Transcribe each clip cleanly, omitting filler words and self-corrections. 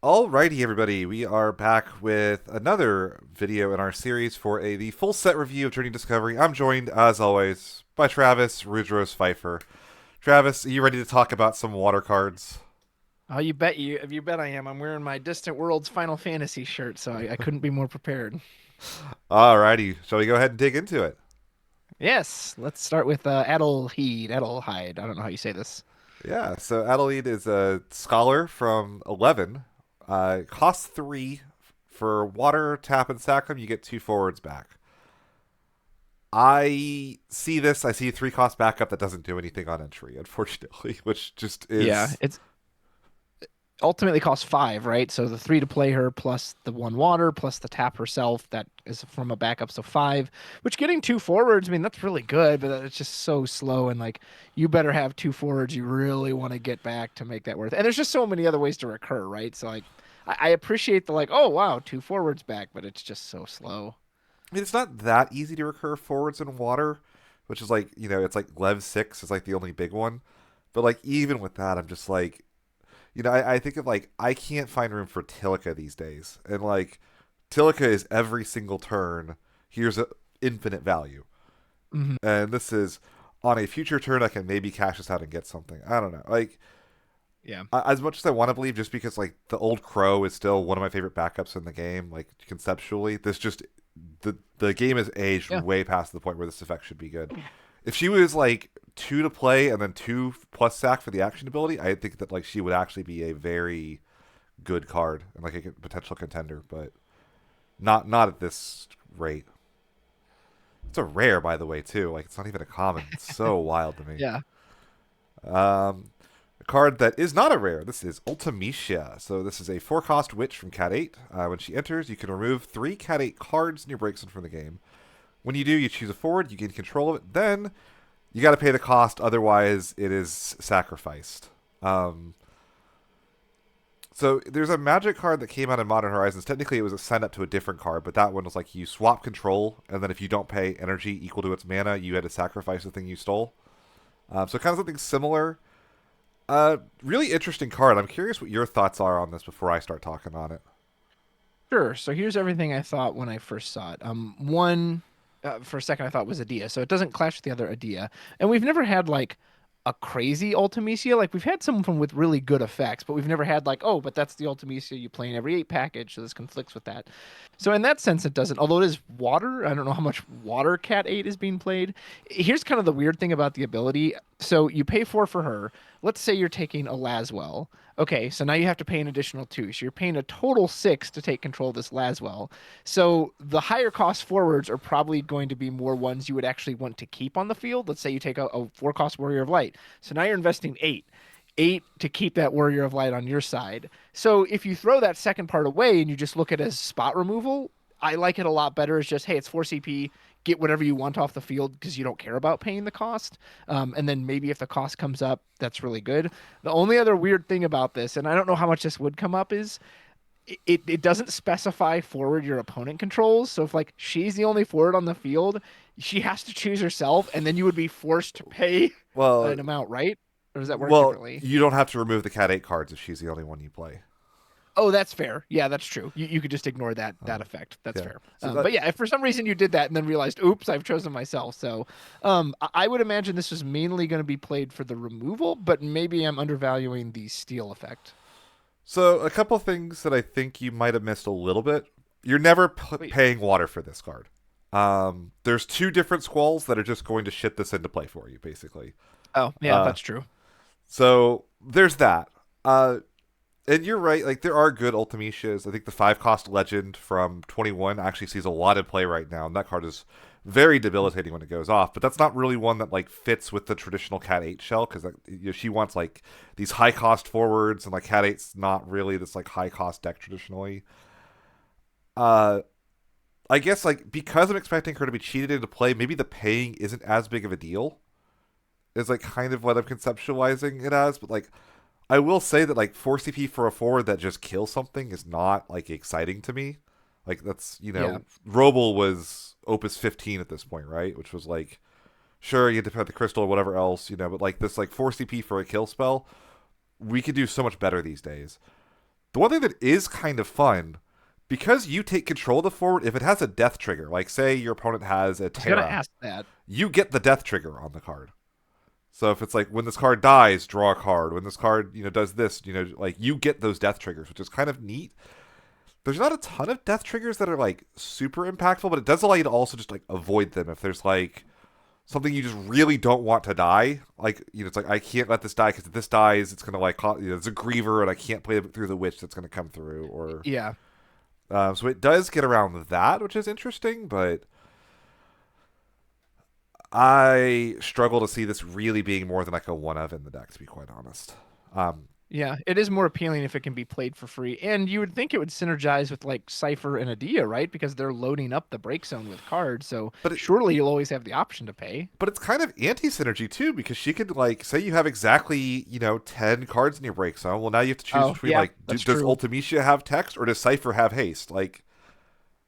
Alrighty, everybody, we are back with another video in our series for the full set review of Journey Discovery. I'm joined, as always, by Travis Rudros Pfeiffer. Travis, are you ready to talk about some water cards? Oh, you bet I am. I'm wearing my Distant Worlds Final Fantasy shirt, so I couldn't be more prepared. Alrighty, shall we go ahead and dig into it? Yes, let's start with Adelheid. I don't know how you say this. Yeah, so Adelaide is a scholar from 11. Costs 3 for water, tap, and sack them. You get 2 forwards back. I see 3 cost backup that doesn't do anything on entry, unfortunately, which just Yeah, is. it's ultimately costs five, right? So the three to play her plus the one water plus the tap herself that is from a backup, so five. Which getting two forwards, I mean that's really good, but it's just so slow and like you better have two forwards you really want to get back to make that worth. And there's just so many other ways to recur, right? So like I appreciate the like, oh wow, two forwards back, but it's just so slow. I mean, it's not that easy to recur forwards in water, which is like, it's like Lev 6 is like the only big one. But like, even with that, I'm just like, I think of like, I can't find room for Tilica these days. And like, Tilica is every single turn, here's a infinite value. Hmm. And this is on a future turn, I can maybe cash this out and get something. I don't know. Like, Yeah. as much as I want to believe, just because like the old Crow is still one of my favorite backups in the game, like conceptually, this just the game has aged Yeah. way past the point where this effect should be good. If she was like 2 to play and then 2 plus sack for the action ability, I think that like she would actually be a very good card and like a potential contender, but not at this rate. It's a rare, by the way, too. Like it's not even a common. It's so wild to me. Yeah. A card that is not a rare. This is Ultimecia. So this is a 4-cost witch from Cat 8. When she enters, you can remove 3 Cat 8 cards in your break zone from the game. When you do, you choose a forward, you gain control of it. Then you got to pay the cost, otherwise it is sacrificed. So there's a magic card that came out in Modern Horizons. Technically, it was a send up to a different card, but that one was like you swap control, and then if you don't pay energy equal to its mana, you had to sacrifice the thing you stole. So kind of something similar. Really interesting card. I'm curious what your thoughts are on this before I start talking on it. Sure. So here's everything I thought when I first saw it. One for a second I thought was Adia, so it doesn't clash with the other Adia, and we've never had like a crazy Ultimecia. Like we've had some from with really good effects, but we've never had like, oh, but that's the Ultimecia you play in every eight package, so this conflicts with that. So in that sense, it doesn't. Although it is water, I don't know how much water Cat 8 is being played. Here's kind of the weird thing about the ability. So you pay four for her. Let's say you're taking a Laswell. Okay, so now you have to pay an additional two. So you're paying a total six to take control of this Laswell. So the higher cost forwards are probably going to be more ones you would actually want to keep on the field. Let's say you take a four cost Warrior of Light. So now you're investing eight. Eight to keep that Warrior of Light on your side. So if you throw that second part away and you just look at it as spot removal, I like it a lot better as just, hey, it's 4 CP, get whatever you want off the field because you don't care about paying the cost. And then maybe if the cost comes up, that's really good. The only other weird thing about this, and I don't know how much this would come up, is it doesn't specify forward your opponent controls. So if like she's the only forward on the field, she has to choose herself, and then you would be forced to pay Well, an amount, right? Or does that work well, differently? you don't have to remove the Cat 8 cards if she's the only one you play. Oh, that's fair. Yeah, that's true. You could just ignore that Um, effect. That's yeah. fair. So But that yeah, if for some reason you did that and then realized, oops, I've chosen myself. So I would imagine this was mainly going to be played for the removal, but maybe I'm undervaluing the steal effect. So a couple things that I think you might have missed a little bit. You're never Wait. paying water for this card. There's 2 different squalls that are just going to shit this into play for you, basically. Oh, yeah, Uh, that's true. so there's that. And you're right. Like there are good Ultimecias. I think the 5-cost Legend from 21 actually sees a lot of play right now, and that card is very debilitating when it goes off. But that's not really one that like fits with the traditional Cat 8 shell because she wants like these high cost forwards, and like Cat 8's not really this like high cost deck traditionally. Uh, I guess like because I'm expecting her to be cheated into play, maybe the paying isn't as big of a deal. Is like kind of what I'm conceptualizing it as, but like I will say that like 4 CP for a forward that just kills something is not like exciting to me. Like that's Yeah. Roble was Opus 15 at this point, right? Which was like sure you had to put the crystal or whatever else, but like this like 4 CP for a kill spell, we could do so much better these days. The one thing that is kind of fun, because you take control of the forward, if it has a death trigger, like say your opponent has a I was gonna Terra, ask that. you get the death trigger on the card. So if it's like when this card dies, draw a card. When this card, does this, like you get those death triggers, which is kind of neat. There's not a ton of death triggers that are like super impactful, but it does allow you to also just like avoid them if there's like something you just really don't want to die. Like, it's like I can't let this die because if this dies, it's gonna like it's a griever and I can't play it through the witch that's gonna come through. Or Yeah. so it does get around that, which is interesting, but I struggle to see this really being more than like a one of in the deck, to be quite honest. Um, Yeah, it is more appealing if it can be played for free. And you would think it would synergize with like Cypher and Adia, right? Because they're loading up the break zone with cards. So but it, surely you'll always have the option to pay. but it's kind of anti-synergy too, because she could like say you have exactly 10 cards in your break zone. Well, now you have to choose Oh, between yeah, like that's does true. Ultimecia have text or does Cipher have haste? Like,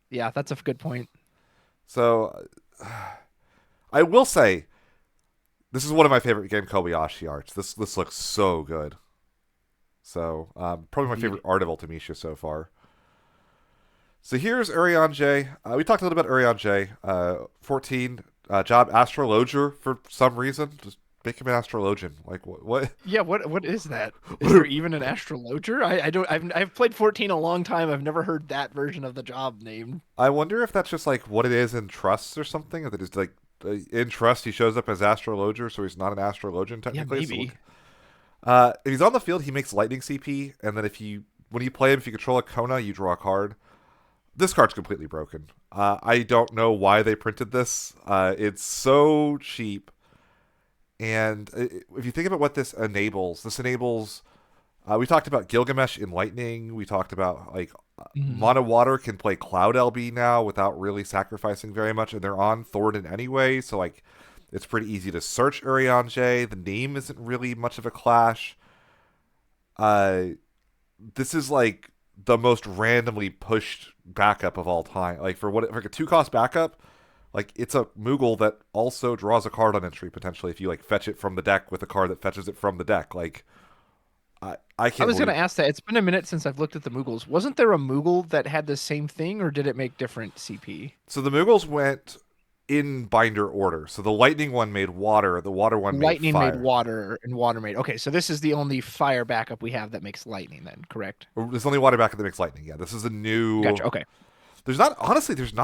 Yeah, that's a good point. so I will say this is one of my favorite game Kobayashi arts. This looks so good. So probably my Indeed. favorite art of Ultimecia so far. So here's Urion J. We talked a little about Urion J. 14 job astrologer for some reason. Just make him an astrologian. Like what? Yeah, what is that? What Is there are, even an astrologer? I don't I've played 14 a long time. I've never heard that version of the job named. I wonder if that's just like what it is in trusts or something. That is like in trust he shows up as astrologer, so he's not an astrologian Yeah, technically. So maybe. if he's on the field, he makes lightning CP, and then when you play him, if you control a Kona, you draw a card. This card's completely broken. I don't know why they printed this. It's so cheap. And if you think about what this enables. We talked about Gilgamesh in Lightning. We talked about like Mhm. Mono Water can play Cloud LB now without really sacrificing very much, and they're on Thornton anyway, so like it's pretty easy to search Urion J. The name isn't really much of a clash. Uh, this is like the most randomly pushed backup of all time. Like for like a 2-cost backup, like it's a Moogle that also draws a card on entry potentially if you like fetch it from the deck with a card that fetches it from the deck. Like I I can't was gonna believe. ask that. It's been a minute since I've looked at the Moogles. Wasn't there a Moogle that had the same thing, or did it make different CP? So the Moogles went in binder order. So the lightning one made water, the water one made Lightning made fire. water, and water made. Okay, so this is the only fire backup we have that makes lightning. Then, correct? There's only water backup that makes lightning. Yeah, this is a new. Gotcha. Okay. There's not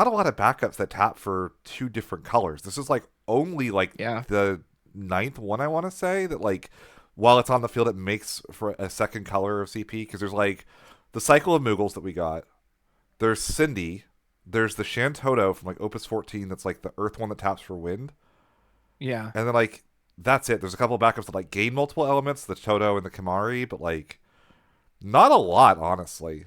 a lot of backups that tap for two different colors. This is like only like Yeah. the ninth one I want to say that like while it's on the field it makes for a second color of CP because there's like the cycle of Moogles that we got. There's Cindy. There's the Shantoto from like Opus 14 that's like the Earth one that taps for wind. Yeah. And then like that's it. There's a couple of backups that like gain multiple elements, the Toto and the Kamari, but like not a lot, honestly.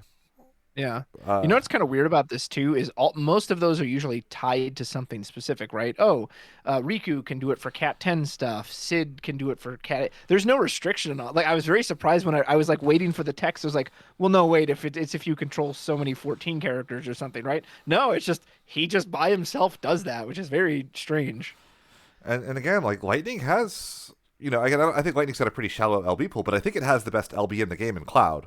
Yeah. You Uh, know what's kind of weird about this too is most of those are usually tied to something specific, right? Oh, Riku can do it for Cat 10 stuff. Sid can do it for Cat. There's no restriction on. Like I was very surprised when I was like waiting for the text. I was like, well, no, wait. It's if you control so many 14 characters or something, right? No, it's just he just by himself does that, which is very strange. and again, like Lightning has, again, I think Lightning's got a pretty shallow LB pool, but I think it has the best LB in the game in Cloud.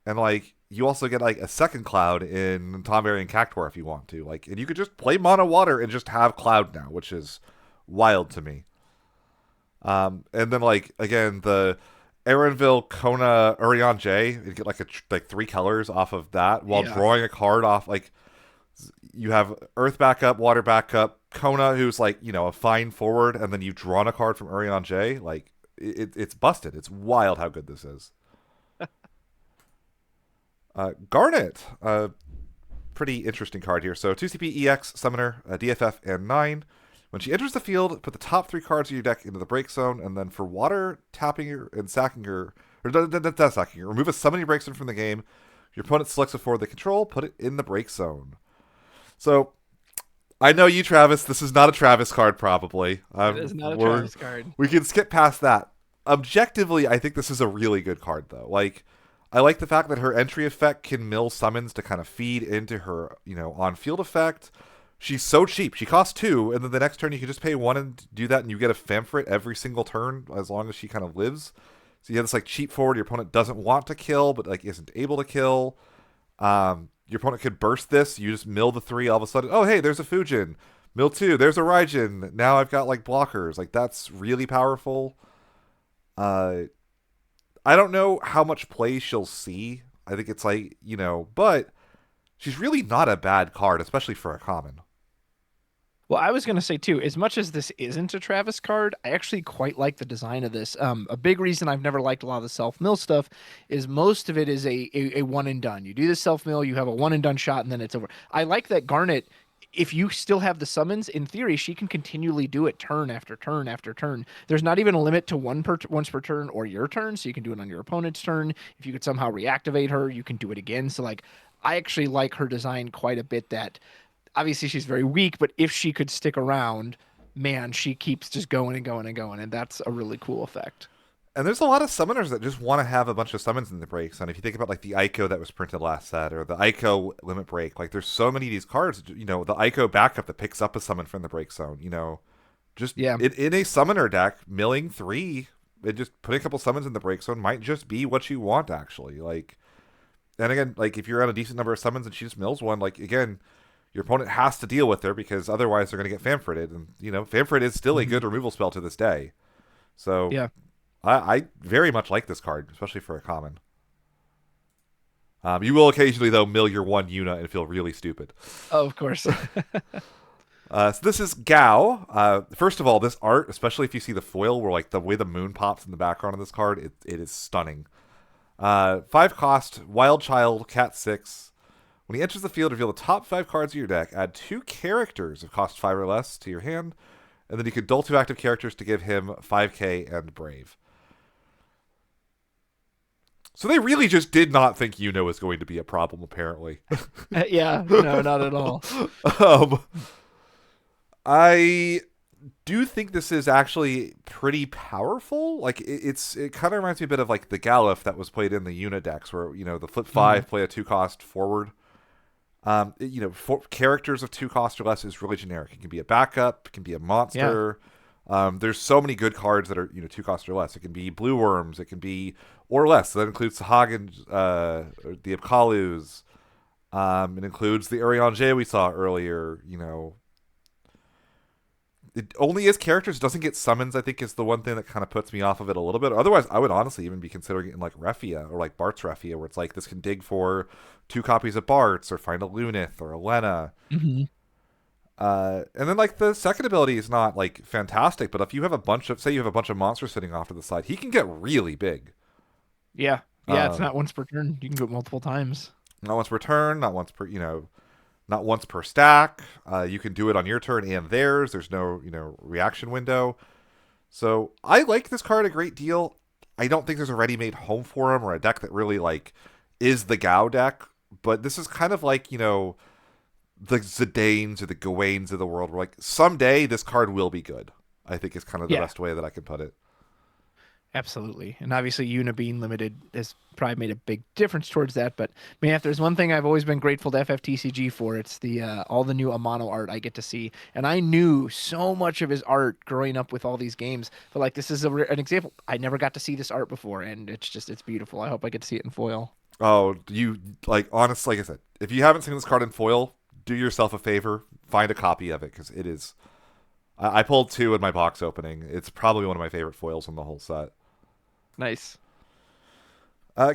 And like you also get like a second Cloud in Tomberry and Cactuar if you want to. Like, and you could just play Mono Water and just have Cloud now, which is wild to me. And then like again the Aaronville Kona Urion J, you get like like 3 colors off of that while Yeah. drawing a card off. Like you have Earth backup, Water backup, Kona who's like a fine forward, and then you've drawn a card from Urion J. Like it's busted. It's wild how good this is. Garnet, pretty interesting card here. So 2 CP EX Summoner, DFF, and 9. When she enters the field, put the top 3 cards of your deck into the break zone, and then for water, tapping her and sacking her, or not sacking her, remove a summoning break zone from the game. Your opponent selects a forward they control, put it in the break zone. So I know you, Travis. This is not a Travis card, probably. It is not a Travis card. We can skip past that. Objectively, I think this is a really good card, though. Like, I like the fact that her entry effect can mill summons to kind of feed into her, on-field effect. She's so cheap. She costs 2, and then the next turn you can just pay 1 and do that, and you get a fem for it every single turn as long as she kind of lives. So you have this like cheap forward your opponent doesn't want to kill, but like isn't able to kill. Your opponent could burst this. You just mill the 3. All of a sudden, oh hey, there's a Fujin. Mill 2. There's a Raijin. Now I've got like blockers. Like that's really powerful. Uh, I don't know how much play she'll see. I think it's like but she's really not a bad card, especially for a common. Well, I was going to say too, as much as this isn't a Travis card, I actually quite like the design of this. A big reason I've never liked a lot of the self mill stuff is most of it is a one and done. You do the self mill, you have a one and done shot, and then it's over. I like that Garnet. If you still have the summons, in theory, she can continually do it turn after turn after turn. There's not even a limit to once per turn or your turn, so you can do it on your opponent's turn. If you could somehow reactivate her, you can do it again. So like, I actually like her design quite a bit. That obviously she's very weak, but if she could stick around, man, she keeps just going and going and going, and that's a really cool effect. And there's a lot of summoners that just want to have a bunch of summons in the breaks. And if you think about like the Ico that was printed last set or the Ico limit break, like there's so many of these cards, the Ico backup that picks up a summon from the break zone, just Yeah. in a summoner deck, milling 3 and just putting a couple summons in the break zone might just be what you want actually. Like, and again, like if you're on a decent number of summons and she just mills one, like again, your opponent has to deal with her because otherwise they're going to get Famfritted. And, Famfrit is still a Mhm. good removal spell to this day. So Yeah. I very much like this card, especially for a common. You will occasionally, though, mill your 1 Yuna and feel really stupid. Oh, of course. So this is Gao. First of all, this art, especially if you see the foil, where like the way the moon pops in the background of this card, it is stunning. 5 cost, Wild Child, Cat 6. When he enters the field, reveal the top 5 cards of your deck. Add 2 characters of cost 5 or less to your hand, and then you can dull 2 active characters to give him 5k and Brave. So they really just did not think Yuno was going to be a problem, apparently. Yeah, no, not at all. um, I do think this is actually pretty powerful. Like it kind of reminds me a bit of like the Galif that was played in the Yuna decks, where the flip 5 play a 2 cost forward. For characters of 2 cost or less is really generic. It can be a backup, it can be a monster. There's so many good cards that are 2 cost or less. It can be blue worms, it can be or less. So that includes the Hagen, the Apkalus. It includes the Urianger we saw earlier. It only is characters, doesn't get summons. I think is the one thing that kind of puts me off of it a little bit. Otherwise, I would honestly even be considering it in like Refia or like Bart's Refia, where it's like this can dig for 2 copies of Bart's or find a Lunith or a Lena. Hmm. And then like the second ability is not like fantastic, but if you have a bunch of, say you have a bunch of monsters sitting off to the side, he can get really big. Yeah. Yeah, it's Um, not once per turn. You can do it multiple times. Not once per turn, not once per not once per stack. You can do it on your turn and theirs. There's no reaction window. So I like this card a great deal. I don't think there's a ready-made home for him or a deck that really like is the Gao deck. But this is kind of like the Zidanes or the Gawains of the world. Where like someday this card will be good. I think is kind of the Yeah, best way that I can put it. absolutely. And obviously, Una being limited has probably made a big difference towards that. But man, if there's one thing I've always been grateful to FFTCG for, it's the all the new Amano art I get to see. And I knew so much of his art growing up with all these games. But like this is an example. I never got to see this art before, and it's beautiful. I hope I get to see it in foil. Oh, you like honestly, like I said, if you haven't seen this card in foil, do yourself a favor, find a copy of it because it is. I pulled 2 in my box opening. It's probably one of my favorite foils in the whole set. Nice.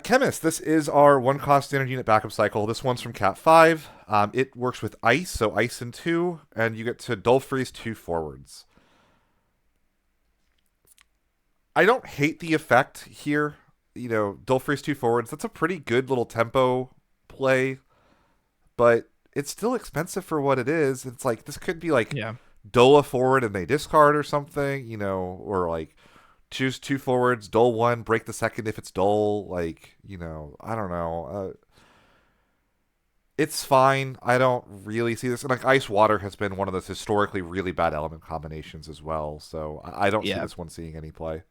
Chemist, this is our 1 cost standard unit backup cycle. This one's from Cat 5. It works with ice, so ice and 2, and you get to dull freeze 2 forwards. I don't hate the effect here. Dull freeze 2 forwards. That's a pretty good little tempo play, but it's still expensive for what it is. It's like this could be like Yeah. dull a forward and they discard or something, or like choose 2 forwards, dull 1, break the second if it's dull. Like, I don't know. It's fine. I don't really see this. And like ice water has been one of those historically really bad element combinations as well. So I don't see Yeah. this one seeing any play.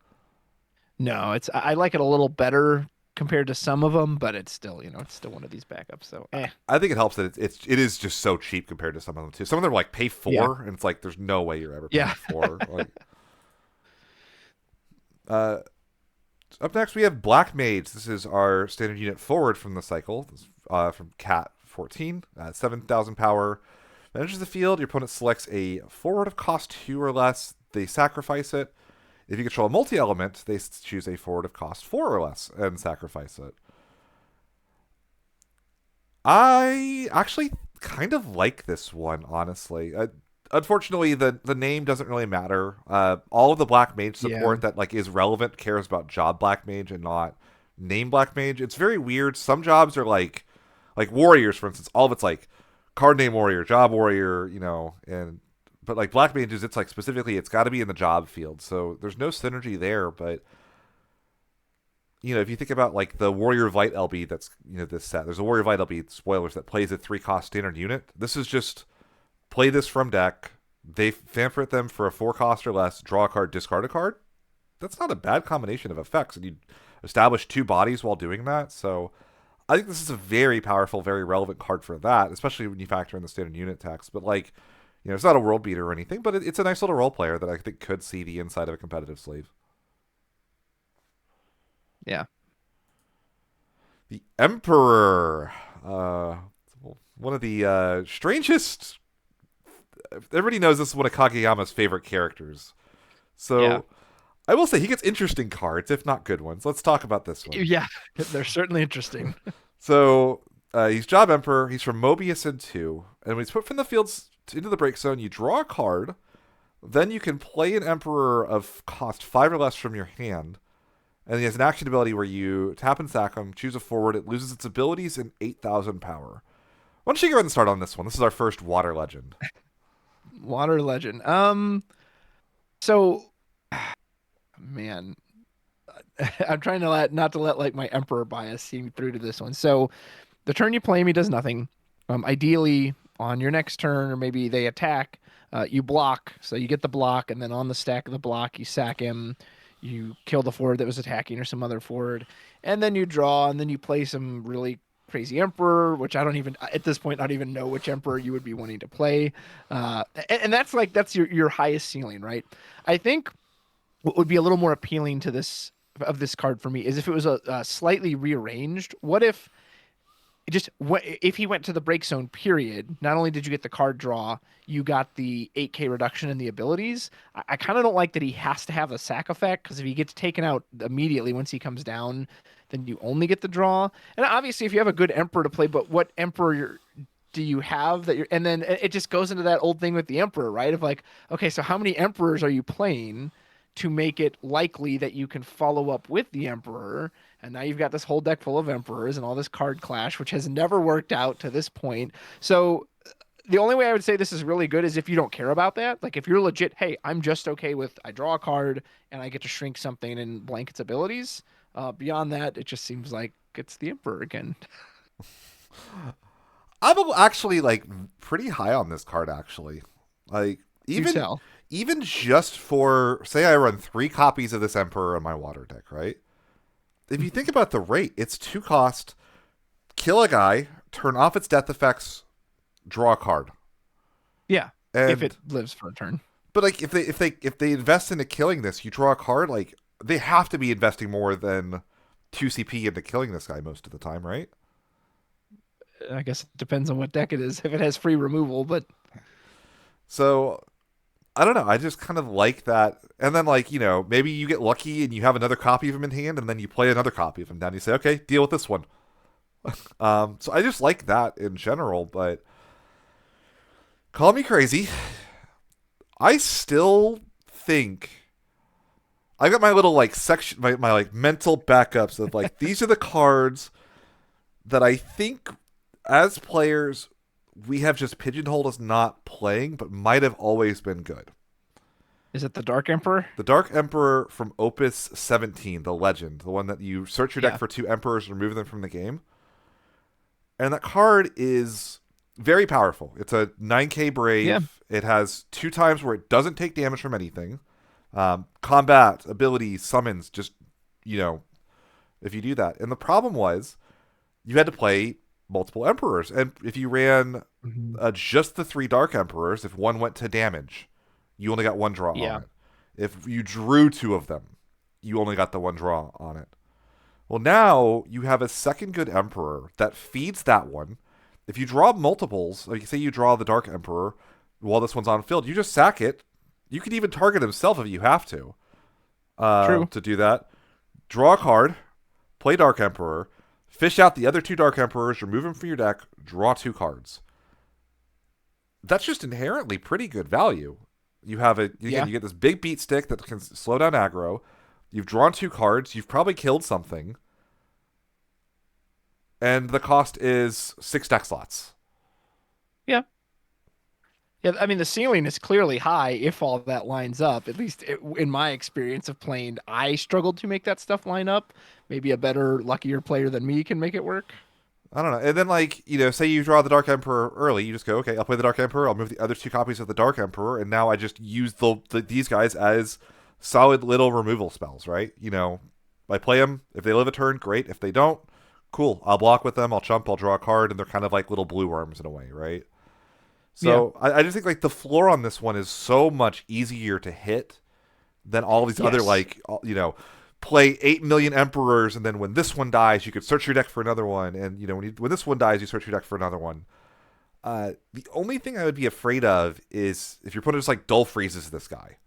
No, I like it a little better compared to some of them, but it's still, it's still one of these backups. So, I think it helps that it is just so cheap compared to some of them too. Some of them are like pay 4, Yeah. and it's like there's no way you're ever paying Yeah. 4. Like, uh, Up next, we have Black Mage. This is our standard unit forward from the cycle, from Cat 14, 7,000 power. Enters the field, your opponent selects a forward of cost 2 or less. They sacrifice it. If you control a multi-element, they choose a forward of cost 4 or less and sacrifice it. I actually kind of like this one, honestly. Unfortunately, the name doesn't really matter. All of the Black Mage Yeah. support that like is relevant cares about job Black Mage and not name Black Mage. It's very weird. Some jobs are like warriors, for instance. All of it's like card name warrior, job warrior, and but like Black Mages, it's like specifically it's got to be in the job field. So there's no synergy there. But if you think about like the Warrior Vite LB that's this set, there's a Warrior Vite LB spoilers that plays a 3-cost standard unit. This is just play this from deck. They fanfare them for a 4 cost or less, draw a card, discard a card. That's not a bad combination of effects, and you establish 2 bodies while doing that. So I think this is a very powerful, very relevant card for that, especially when you factor in the standard unit text. But like, it's not a world beater or anything, but it's a nice little role player that I think could see the inside of a competitive sleeve. Yeah. The Emperor, one of the strangest. Everybody knows this is one of Kageyama's favorite characters. Yeah. So I will say he gets interesting cards, if not good ones. Let's talk about this one. Yeah. They're certainly interesting. So he's Job Emperor. He's from Mobius and 2. And when he's put from the fields into the break zone, you draw a card. Then you can play an Emperor of cost 5 or less from your hand. And he has an action ability where you tap and sack him, choose a forward. It loses its abilities and 8,000 power. Why don't you go ahead and start on this one? This is our first Water Legend. Water Legend. So man, I'm trying to not to let like my emperor bias see me through to this one. So the turn you play him, he does nothing. Ideally, on your next turn, or maybe they attack, you block. So you get the block, and then on the stack of the block, you sack him. You kill the forward that was attacking, or some other forward, and then you draw, and then you play some really crazy emperor, which I don't even at this point not even know which emperor you would be wanting to play. And that's your highest ceiling, right? I think what would be a little more appealing to this card for me is if it was a slightly rearranged. What if if he went to the break zone period, not only did you get the card draw, you got the 8k reduction in the abilities. I kind of don't like that he has to have a sack effect, because if he gets taken out immediately once he comes down, then you only get the draw. And obviously if you have a good emperor to play, but what emperor do you have that you're, and then it just goes into that old thing with the emperor, right? Of like, okay, so how many emperors are you playing to make it likely that you can follow up with the emperor? And now you've got this whole deck full of emperors and all this card clash, which has never worked out to this point. So the only way I would say this is really good is if you don't care about that. Like if you're legit, hey, I'm just okay with I draw a card and I get to shrink something and blank its abilities. Beyond that, it just seems like it's the emperor again. I'm actually like pretty high on this card, actually. Like Do even tell. even just for say I run 3 copies of this Emperor on my water deck, right? If you think about the rate, it's 2 cost, kill a guy, turn off its death effects, draw a card. Yeah, if And it lives for a turn. but like if they invest into killing this, you draw a card, like they have to be investing more than 2 CP into killing this guy most of the time, right? I guess it depends on what deck it is. If it has free removal, but So I don't know. I just kind of like that. And then, like, maybe you get lucky and you have another copy of him in hand, and then you play another copy of him down. You say, okay, deal with this one. So I just like that in general, but call me crazy. I still think I got my little like section, my like mental backups of like these are the cards that I think as players we have just pigeonholed as not playing, but might have always been good. is it the Dark Emperor? The Dark Emperor from Opus 17, the Legend, the one that you search your deck Yeah. for 2 Emperors and remove them from the game. And that card is very powerful. It's a 9k Brave. Yeah. It has 2 times where it doesn't take damage from anything. Combat, abilities, summons, just, if you do that. And the problem was you had to play multiple Emperors. And if you ran Mhm. just the 3 Dark Emperors, if one went to damage, you only got 1 draw Yeah. on it. If you drew 2 of them, you only got the one draw on it. Well, now you have a second good Emperor that feeds that one. If you draw multiples, like say you draw the Dark Emperor while this one's on field, you just sack it. You can even target himself if you have True. to do that. Draw a card, play Dark Emperor, fish out the other two Dark Emperors, remove them from your deck, draw two cards. That's just inherently pretty good value. You have a again, Yeah. you get this big beat stick that can slow down aggro. You've drawn two cards. You've probably killed something, and the cost is 6 deck slots. Yeah. Yeah, I mean the ceiling is clearly high if all that lines up. At least in my experience of playing, I struggled to make that stuff line up. Maybe a better, luckier player than me can make it work. I don't know. And then, like, say you draw the Dark Emperor early, you just go, okay, I'll play the Dark Emperor. I'll move the other two copies of the Dark Emperor, and now I just use these guys as solid little removal spells, right? I play them. If they live a turn, great. If they don't, cool. I'll block with them. I'll chump. I'll draw a card, and they're kind of like little blue worms in a way, right? Yeah. So I just think like the floor on this one is so much easier to hit than all these other Yes. like play 8 million emperors, and then when this one dies, you could search your deck for another one, and when this one dies, you search your deck for another one. The only thing I would be afraid of is if your opponent just like dull freezes this guy,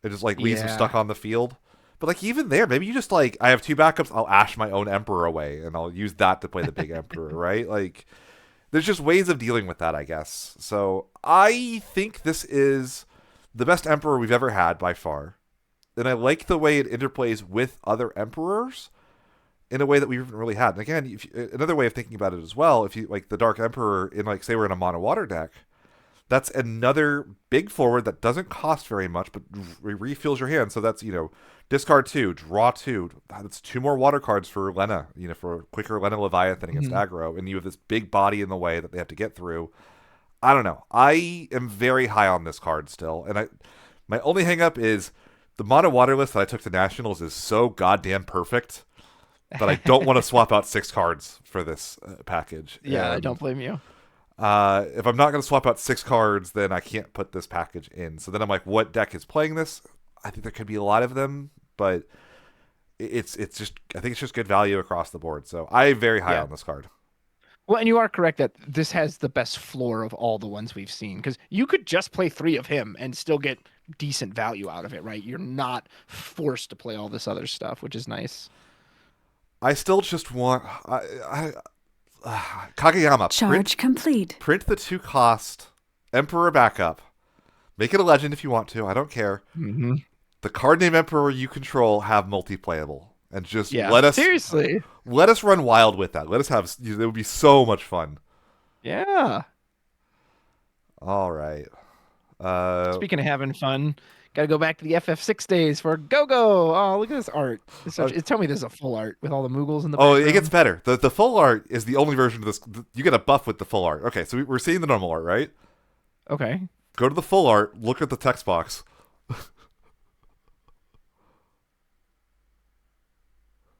it just like leaves him Yeah. stuck on the field. But like even there, maybe you just like I have two backups. I'll ash my own emperor away, and I'll use that to play the big emperor, right? Like there's just ways of dealing with that, I guess. So I think this is the best emperor we've ever had by far, and I like the way it interplays with other emperors in a way that we haven't really had. And again, another way of thinking about it as well, if you like the Dark Emperor in like say we're in a mono water deck, that's another big forward that doesn't cost very much, but refills your hand. So that's discard two, draw two. That's two more water cards for Lena. For quicker Lena Leviathan against Mhm. aggro, and you have this big body in the way that they have to get through. I don't know. I am very high on this card still, and my only hangup is the mono water list that I took to nationals is so goddamn perfect that I don't want to swap out 6 cards for this package. Yeah, I don't blame you. If I'm not going to swap out 6 cards, then I can't put this package in. So then I'm like, what deck is playing this? I think there could be a lot of them, but it's just I think it's just good value across the board. So I'm very high Yeah. on this card. Well, and you are correct that this has the best floor of all the ones we've seen because you could just play three of him and still get decent value out of it, right? You're not forced to play all this other stuff, which is nice. I still just want Kageyama Charge complete. print the 2 cost Emperor backup. Make it a legend if you want to. I don't care. Hmm. The card name Emperor you control have multiplayable, and just Yeah. Seriously. let us run wild with that. Let us have it would be so much fun. Yeah. All right. Uh, Speaking of having fun, got to go back to the FF6 days for Go-Go. Oh, look at this art. uh, Tell me this is a full art with all the Moogles in the oh, it gets background. better. The full art is the only version of this. You get a buff with the full art. Okay, so we're seeing the normal art, right? Okay. Go to the full art. Look at the text box.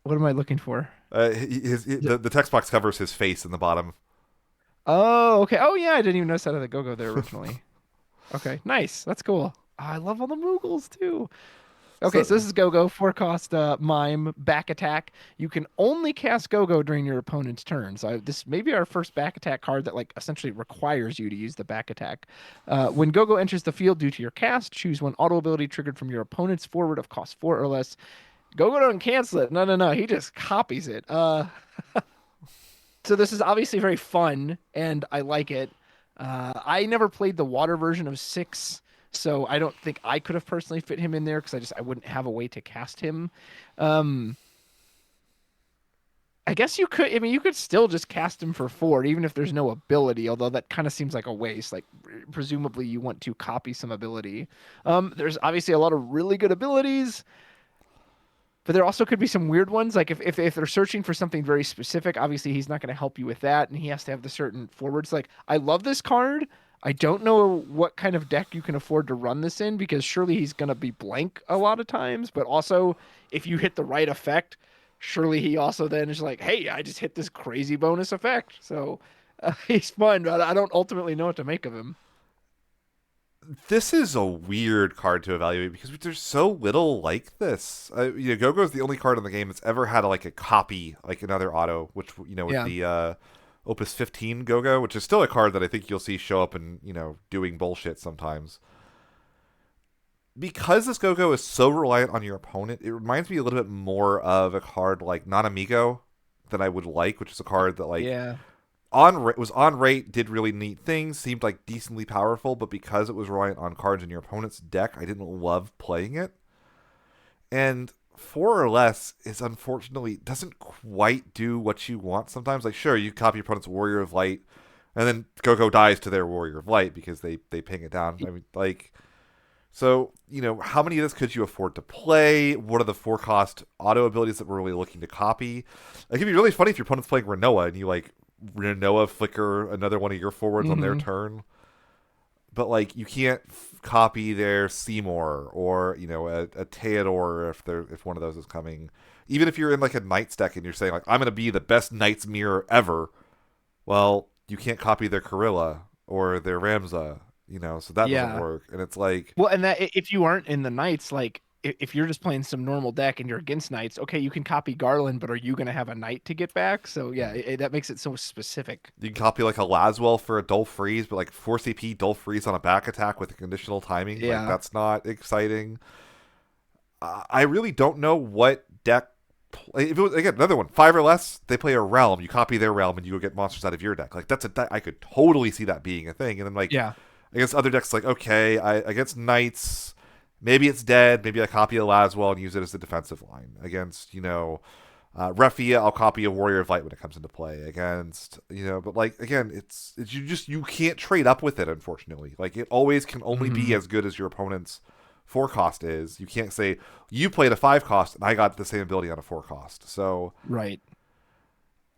What am I looking for? The text box covers his face in the bottom. Oh, okay. Oh, yeah. I didn't even notice that at the Go-Go there originally. Okay. Nice. That's cool. I love all the Moogles too. Okay, so So this is Go-Go, 4 cost mime, back attack. You can only cast Go-Go during your opponent's turn. So this may be our first back attack card that like essentially requires you to use the back attack. When Go-Go enters the field due to your cast, choose one auto ability triggered from your opponent's forward of cost 4 or less. Go-Go doesn't cancel it. No, no, no. He just copies it. So this is obviously very fun, and I like it. I never played the water version of 6, so I don't think I could have personally fit him in there because I wouldn't have a way to cast him. Um, I guess you could. I mean, you could still just cast him for 4, even if there's no ability. Although that kind of seems like a waste. Like presumably you want to copy some ability. There's obviously a lot of really good abilities. But there also could be some weird ones. Like if they're searching for something very specific, obviously he's not going to help you with that, and he has to have the certain forwards. Like I love this card. I don't know what kind of deck you can afford to run this in because surely he's going to be blank a lot of times. But also, if you hit the right effect, surely he also then is like, hey, I just hit this crazy bonus effect. So he's fun, but I don't ultimately know what to make of him. This is a weird card to evaluate because there's so little like this. Go-Go is the only card in the game that's ever had like a copy, like another auto, which with Yeah. the Opus 15 Go-Go, which is still a card that I think you'll see show up and doing bullshit sometimes. Because this Go-Go is so reliant on your opponent, it reminds me a little bit more of a card like Non-Amigo than I would like, which is a card that like Yeah. was on rate, did really neat things, seemed like decently powerful, but because it was reliant on cards in your opponent's deck, I didn't love playing it. And four or less is unfortunately doesn't quite do what you want sometimes. Like sure, you copy your opponent's Warrior of Light, and then Go dies to their Warrior of Light because they ping it down. I mean, like so, how many of this could you afford to play? What are the four cost auto abilities that we're really looking to copy? It could be really funny if your opponent's playing Renoa and you like Renoa flicker another one of your forwards on their Hmm. turn. But like you can't copy their Seymour or a Theodore if one of those is coming. Even if you're in like a Knights deck and you're saying like I'm gonna be the best Knights mirror ever, well you can't copy their Corilla or their Ramza, so that doesn't Yeah. work. And it's like Well, and that if you aren't in the knights, like if you're just playing some normal deck and you're against knights, okay, you can copy Garland, but are you going to have a knight to get back? So yeah, that makes it so specific. you can copy like a Laswell for a Dull Freeze, but like 4 CP Dull Freeze on a back attack with a conditional timing, like Yeah. that's not exciting. I really don't know what deck. If it was again another one, five or less, they play a realm. You copy their realm, and you go get monsters out of your deck. Like that's I could totally see that being a thing. And then like Yeah. against other decks, like okay, against knights, maybe it's dead. Maybe I copy a Laswell and use it as the defensive line against Refia. I'll copy a Warrior of Light when it comes into play against but like again, it's you can't trade up with it. Unfortunately, like it always can only be Hmm. as good as your opponent's four cost is. You can't say you played a five cost and I got the same ability on a four cost. So Right.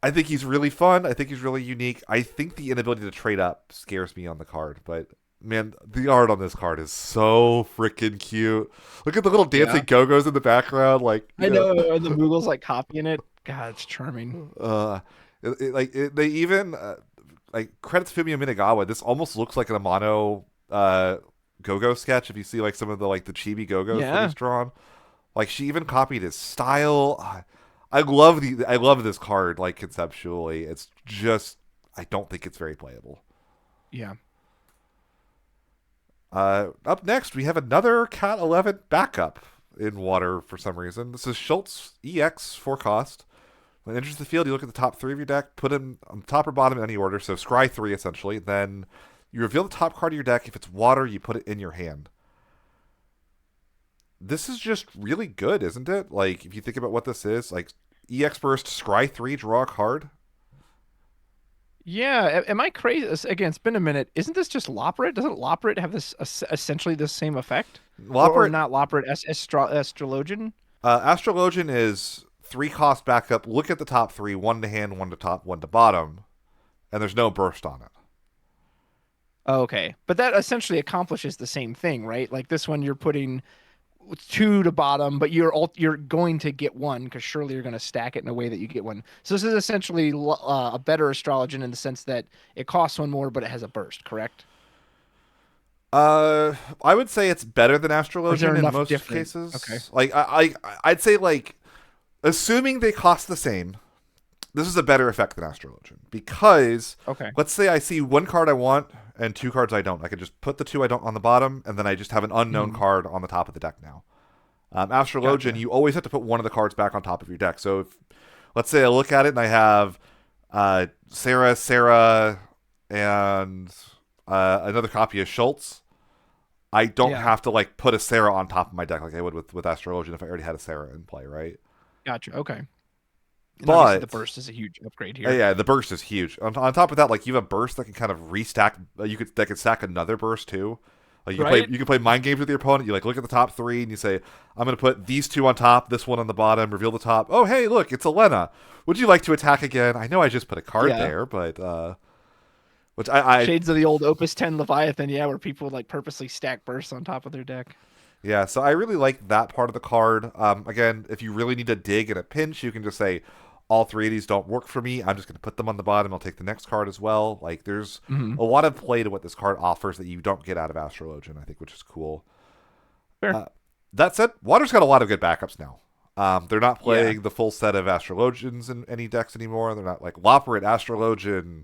I think he's really fun. I think he's really unique. I think the inability to trade up scares me on the card, but man, the art on this card is so freaking cute. Look at the little Yeah. dancing go-go's in the background, like I know, and the Moogle's like copying it. God, it's charming. uh, they even like credits Fumio Minagawa. This almost looks like an Amano go-go sketch. If you see like some of the chibi go-go's that Yeah. he's drawn, like she even copied his style. I love this card like conceptually. It's just I don't think it's very playable. Yeah. Up next, we have another Cat 11 backup in water for some reason. This is Schultz EX 4 cost. When it enters the field, you look at the top three of your deck, put them on the top or bottom in any order, so scry 3 essentially. Then you reveal the top card of your deck. If it's water, you put it in your hand. This is just really good, isn't it? Like, if you think about what this is, like EX Burst, scry 3, draw a card. Yeah. Am I crazy? Again, it's been a minute. Isn't this just Loporrit? Doesn't Loporrit have this essentially the same effect? Or Lopper, not Loporrit, Astrologian? Astrologian is 3 cost backup. Look at the top three, one to hand, one to top, one to bottom, and there's no burst on it. Oh, okay. But that essentially accomplishes the same thing, right? Like this one, you're putting two to bottom, but you're going to get one because surely you're going to stack it in a way that you get one. So this is essentially a better astrologian in the sense that it costs one more, but it has a burst, correct? I would say it's better than Or is there Astrologian in enough most different? Okay. cases. Like I'd say like assuming they cost the same, this is a better effect than Astrologian because Okay. let's say I see one card I want and two cards I don't. I could just put the two I don't on the bottom, and then I just have an unknown Hmm. card on the top of the deck now. Astrologian, Gotcha. you always have to put one of the cards back on top of your deck. So if let's say I look at it and I have Sarah, and another copy of Schultz, I don't Yeah. have to like put a Sarah on top of my deck like I would with Astrologian if I already had a Sarah in play, right? Gotcha. Okay. And obviously the But burst is a huge upgrade here. yeah, the burst is huge. On top of that, like you have a burst that can kind of restack. That can stack another burst too. Like Right? you can play mind games with your opponent. You like look at the top three and you say, "I'm going to put these two on top, this one on the bottom. Reveal the top. Oh, hey, look, it's Elena. Would you like to attack again? I know I just put a card Yeah. there, but which I Shades of the old Opus 10 Leviathan, yeah, where people would like purposely stack bursts on top of their deck. yeah. So I really like that part of the card. Again, if you really need to dig in a pinch, you can just say, all three of these don't work for me. I'm just going to put them on the bottom. I'll take the next card as well. Like there's Hmm. a lot of play to what this card offers that you don't get out of Astrologian, I think, which is cool. Fair. Uh, that said, Water's got a lot of good backups now. They're not Yeah. playing the full set of Astrologians in any decks anymore. They're not like Loperit, Astrologian,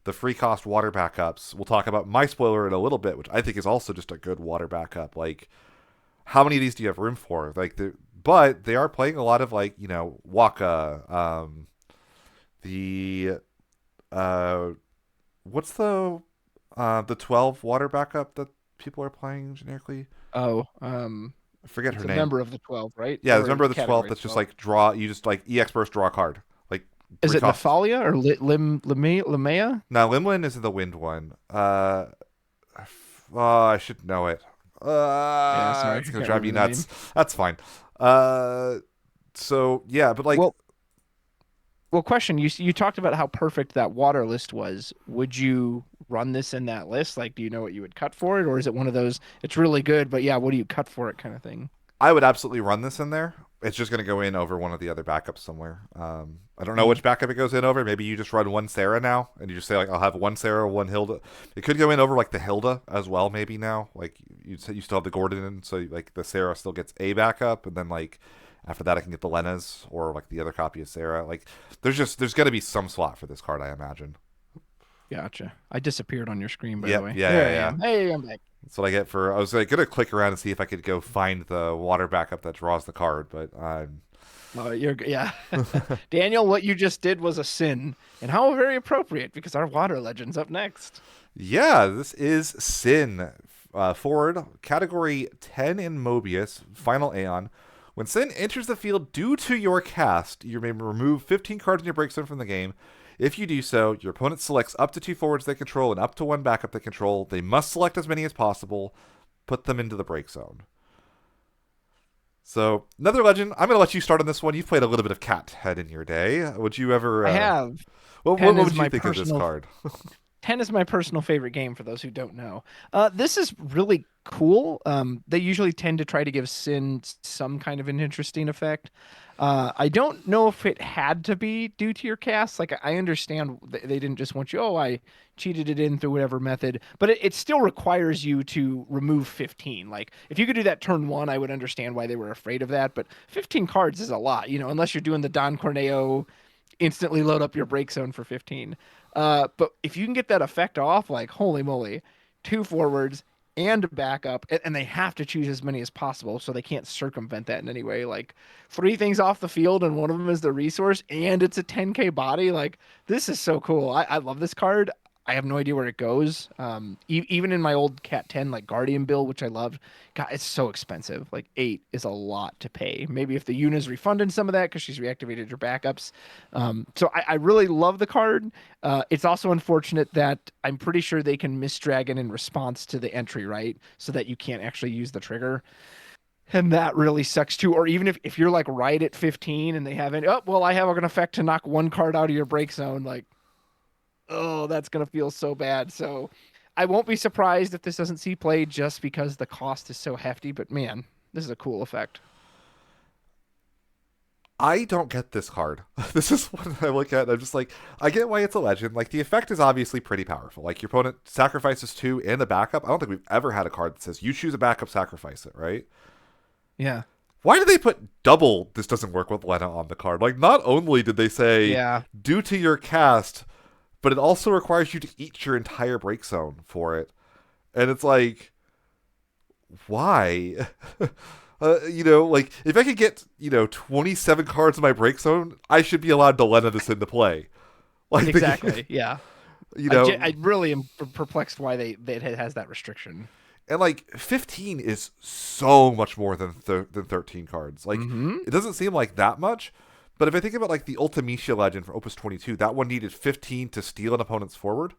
the free cost water backups. We'll talk about my spoiler in a little bit, which I think is also just a good water backup. Like, how many of these do you have room for? But they are playing a lot of like Waka, the uh, what's the 12 water backup that people are playing generically? Oh, I forget it's her a name. member of the 12, right? Yeah, there's a Or member of the 12 category that's just 12. like draw. You just like EX burst, draw a card. Like Is three it costs. Nephalia or Limea? Now Limlin is the wind one. I should know it. Yeah, sorry, It's I gonna can't drive me remember the nuts. name. That's fine. Uh, so yeah, but like Well, question. You talked about how perfect that water list was. Would you run this in that list? Like, do you know what you would cut for it, or is it one of those? It's really good, but yeah, what do you cut for it kind of thing? I would absolutely run this in there. It's just going to go in over one of the other backups somewhere. I don't know Mhm. which backup it goes in over. Maybe you just run one Sarah now, and you just say like, I'll have one Sarah, one Hilda. It could go in over like the Hilda as well. Maybe now, like you still have the Gordon, in, so like the Sarah still gets a backup, and then like after that I can get the Lena's or like the other copy of Sarah. Like there's going to be some slot for this card, I imagine. Gotcha. I disappeared on your screen, by the Yep. way. Yeah. There Yeah. I Yeah. am. Hey, I'm back. That's what I get for. I was like gonna click around and see if I could go find the water backup that draws the card, but Oh, yeah. Daniel, what you just did was a sin, and how very appropriate because our water legend's up next. yeah, this is Sin. Forward, category 10 in Mobius, final Aeon. When Sin enters the field due to your cast, you may remove 15 cards in your break zone from the game. If you do so, your opponent selects up to 2 forwards they control and up to 1 backup they control. They must select as many as possible, put them into the break zone. So, another legend. I'm going to let you start on this one. You've played a little bit of Cat Head in your day. Would you ever. I have. What 10 is would you my think of this personal card? 10 is my personal favorite game for those who don't know. This is really cool. They usually tend to try to give Sin some kind of an interesting effect. I don't know if it had to be due to your cast. Like, I understand they didn't just want you, oh, I cheated it in through whatever method, but it still requires you to remove 15. Like, if you could do that turn one, I would understand why they were afraid of that, but 15 cards is a lot, unless you're doing the Don Corneo instantly load up your break zone for 15. But if you can get that effect off, like holy moly, 2 forwards and a backup, and they have to choose as many as possible, so they can't circumvent that in any way. Like 3 things off the field, and one of them is the resource, and it's a 10K body. Like this is so cool. I love this card. I have no idea where it goes. Even in my old Cat 10 like Guardian build, which I loved, God, it's so expensive. Like 8 is a lot to pay. Maybe if the Yuna's refunded some of that because she's reactivated her backups. So I really love the card. It's also unfortunate that I'm pretty sure they can miss Dragon in response to the entry, right? So that you can't actually use the trigger. And that really sucks too. Or even if you're like right at 15 and they haven't, oh, well, I have an effect to knock 1 card out of your break zone. Like, oh, that's gonna feel so bad. So I won't be surprised if this doesn't see play just because the cost is so hefty. But man, this is a cool effect. I don't get this card. This is what I look at. And I'm just like, I get why it's a legend. Like the effect is obviously pretty powerful. Like your opponent sacrifices 2 and a backup. I don't think we've ever had a card that says you choose a backup, sacrifice it, right? Yeah. Why did they put double this doesn't work with Lena on the card? Like not only did they say Yeah. due to your cast, but it also requires you to eat your entire break zone for it. And it's like, why? Like if I could get 27 cards in my break zone, I should be allowed to Lena this into play. Like Exactly. Yeah. you know, I really am perplexed why it has that restriction. and like 15 is so much more than 13 cards. Like Hmm. it doesn't seem like that much, but if I think about like the Ultimecia Legend for Opus 22, that one needed 15 to steal an opponent's forward.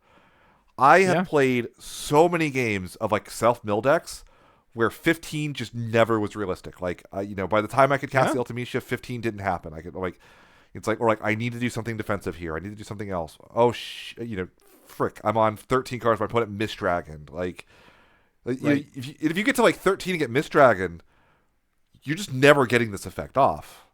I have Yeah. played so many games of like self mill decks where 15 just never was realistic. Like, by the time I could cast Yeah. the Ultimecia, 15 didn't happen. I could like, it's like, or like, I need to do something defensive here. I need to do something else. Oh, frick, I'm on 13 cards. My opponent misdragoned. Right. If you get to like 13 and get misdragoned, you're just never getting this effect off.